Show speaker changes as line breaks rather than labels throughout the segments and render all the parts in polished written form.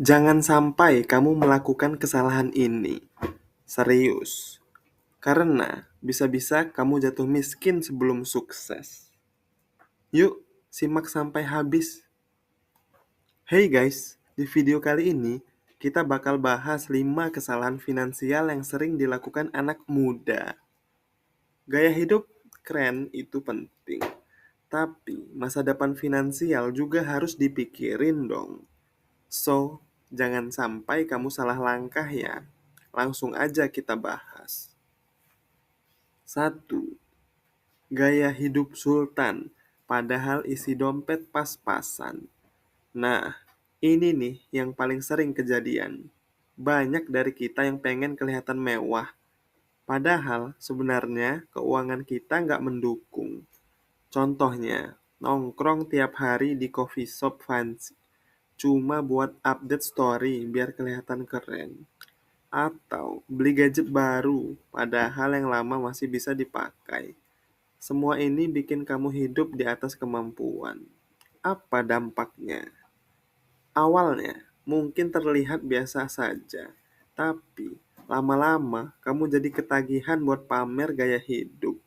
Jangan sampai kamu melakukan kesalahan ini. Serius. Karena bisa-bisa kamu jatuh miskin sebelum sukses. Yuk, simak sampai habis. Hey guys, di video kali ini kita bakal bahas 5 kesalahan finansial yang sering dilakukan anak muda. Gaya hidup keren itu penting, tapi masa depan finansial juga harus dipikirin dong. So, jangan sampai kamu salah langkah ya. Langsung aja kita bahas. 1. Gaya hidup sultan, padahal isi dompet pas-pasan. Nah, ini nih yang paling sering kejadian. Banyak dari kita yang pengen kelihatan mewah, padahal sebenarnya keuangan kita nggak mendukung. Contohnya, nongkrong tiap hari di coffee shop fancy, cuma buat update story biar kelihatan keren. Atau beli gadget baru, padahal yang lama masih bisa dipakai. Semua ini bikin kamu hidup di atas kemampuan. Apa dampaknya? Awalnya mungkin terlihat biasa saja, tapi lama-lama kamu jadi ketagihan buat pamer gaya hidup.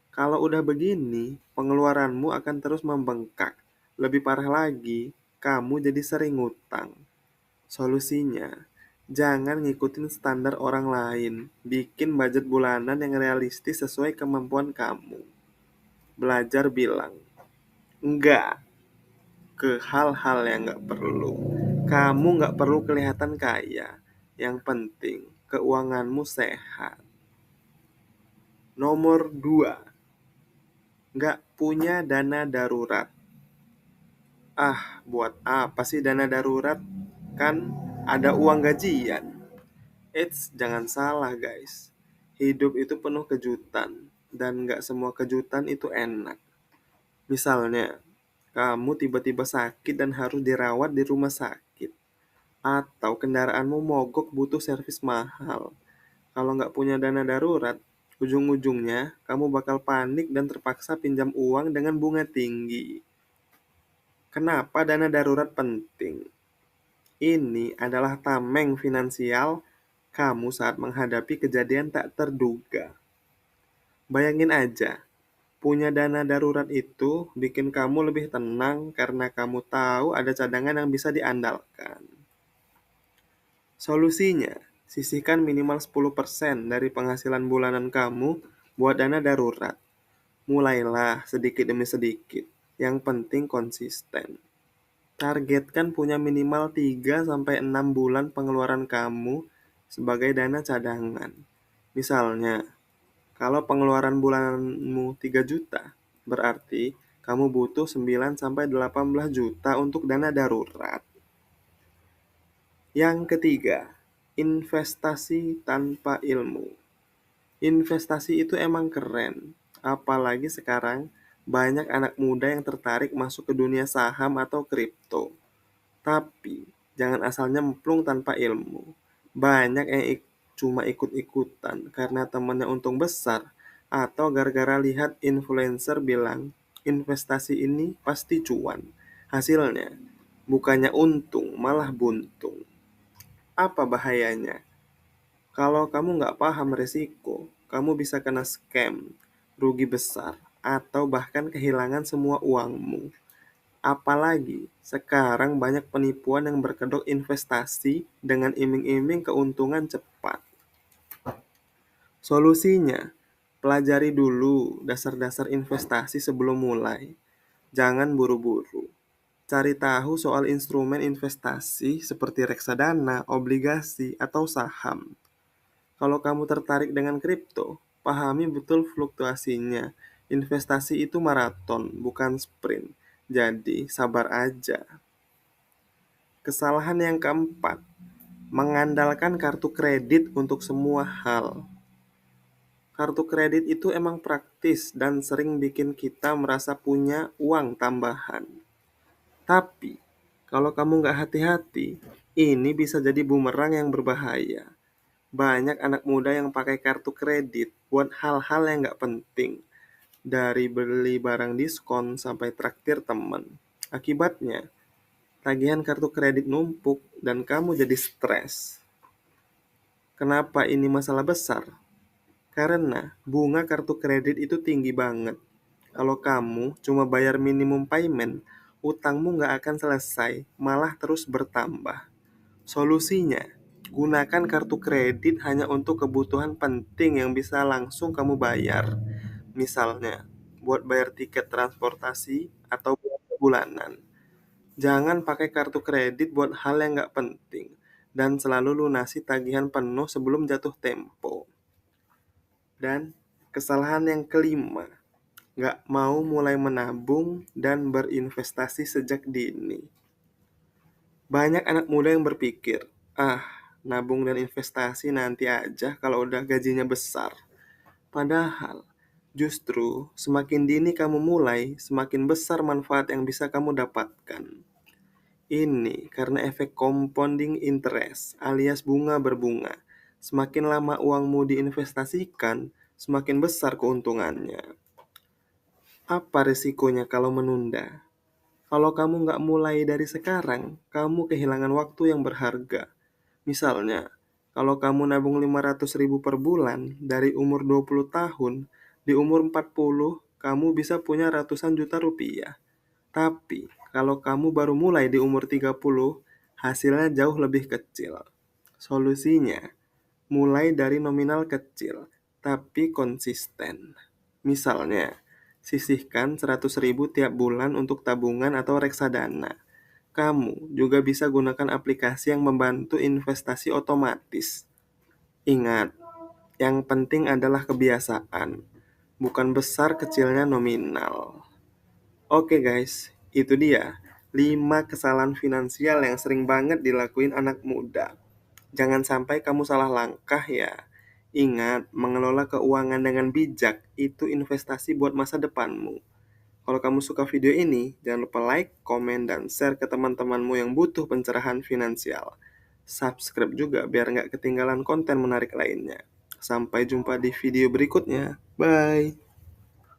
Kalau udah begini, pengeluaranmu akan terus membengkak. Lebih parah lagi, kamu jadi sering ngutang. Solusinya, jangan ngikutin standar orang lain. Bikin budget bulanan yang realistis sesuai kemampuan kamu. Belajar bilang enggak ke hal-hal yang nggak perlu. Kamu nggak perlu kelihatan kaya. Yang penting, keuanganmu sehat. Nomor 2, nggak punya dana darurat. Buat apa sih dana darurat? Kan ada uang gajian. Jangan salah guys. Hidup itu penuh kejutan. Dan nggak semua kejutan itu enak. Misalnya, kamu tiba-tiba sakit dan harus dirawat di rumah sakit. Atau kendaraanmu mogok butuh servis mahal. Kalau nggak punya dana darurat, ujung-ujungnya kamu bakal panik dan terpaksa pinjam uang dengan bunga tinggi. Kenapa dana darurat penting? Ini adalah tameng finansial kamu saat menghadapi kejadian tak terduga. Bayangin aja, punya dana darurat itu bikin kamu lebih tenang karena kamu tahu ada cadangan yang bisa diandalkan. Solusinya, sisihkan minimal 10% dari penghasilan bulanan kamu buat dana darurat. Mulailah sedikit demi sedikit. Yang penting konsisten. Targetkan punya minimal 3-6 bulan pengeluaran kamu sebagai dana cadangan. Misalnya, kalau pengeluaran bulananmu 3 juta, berarti kamu butuh 9-18 juta untuk dana darurat. Yang ketiga, investasi tanpa ilmu. Investasi itu emang keren, apalagi sekarang banyak anak muda yang tertarik masuk ke dunia saham atau kripto. Tapi, jangan asal nyemplung tanpa ilmu. Banyak yang cuma ikut-ikutan karena temannya untung besar atau gara-gara lihat influencer bilang investasi ini pasti cuan. Hasilnya, bukannya untung, malah buntung. Apa bahayanya? Kalau kamu nggak paham resiko, kamu bisa kena scam, rugi besar, atau bahkan kehilangan semua uangmu. Apalagi sekarang banyak penipuan yang berkedok investasi dengan iming-iming keuntungan cepat. Solusinya, pelajari dulu dasar-dasar investasi sebelum mulai. Jangan buru-buru. Cari tahu soal instrumen investasi seperti reksadana, obligasi, atau saham. Kalau kamu tertarik dengan kripto, pahami betul fluktuasinya. Investasi itu maraton, bukan sprint. Jadi, sabar aja. Kesalahan yang keempat, mengandalkan kartu kredit untuk semua hal. Kartu kredit itu emang praktis dan sering bikin kita merasa punya uang tambahan. Tapi, kalau kamu nggak hati-hati, ini bisa jadi bumerang yang berbahaya. Banyak anak muda yang pakai kartu kredit buat hal-hal yang nggak penting. Dari beli barang diskon sampai traktir teman. Akibatnya, tagihan kartu kredit numpuk, dan kamu jadi stres. Kenapa ini masalah besar? Karena bunga kartu kredit itu tinggi banget. Kalau kamu cuma bayar minimum payment, utangmu nggak akan selesai, malah terus bertambah. Solusinya, gunakan kartu kredit hanya untuk kebutuhan penting yang bisa langsung kamu bayar. Misalnya, buat bayar tiket transportasi atau belanja bulanan. Jangan pakai kartu kredit buat hal yang nggak penting. Dan selalu lunasi tagihan penuh sebelum jatuh tempo. Dan kesalahan yang kelima, nggak mau mulai menabung dan berinvestasi sejak dini. Banyak anak muda yang berpikir, nabung dan investasi nanti aja kalau udah gajinya besar. Padahal, justru semakin dini kamu mulai, semakin besar manfaat yang bisa kamu dapatkan. Ini karena efek compounding interest alias bunga berbunga. Semakin lama uangmu diinvestasikan, semakin besar keuntungannya. Apa risikonya kalau menunda? Kalau kamu nggak mulai dari sekarang, kamu kehilangan waktu yang berharga. Misalnya, kalau kamu nabung 500.000 per bulan dari umur 20 tahun, di umur 40, kamu bisa punya ratusan juta rupiah. Tapi, kalau kamu baru mulai di umur 30, hasilnya jauh lebih kecil. Solusinya, mulai dari nominal kecil, tapi konsisten. Misalnya, sisihkan 100.000 tiap bulan untuk tabungan atau reksadana. Kamu juga bisa gunakan aplikasi yang membantu investasi otomatis. Ingat, yang penting adalah kebiasaan, bukan besar kecilnya nominal. Oke guys, itu dia 5 kesalahan finansial yang sering banget dilakuin anak muda. Jangan sampai kamu salah langkah ya. Ingat, mengelola keuangan dengan bijak itu investasi buat masa depanmu. Kalau kamu suka video ini, jangan lupa like, komen, dan share ke teman-temanmu yang butuh pencerahan finansial. Subscribe juga biar nggak ketinggalan konten menarik lainnya. Sampai jumpa di video berikutnya. Bye!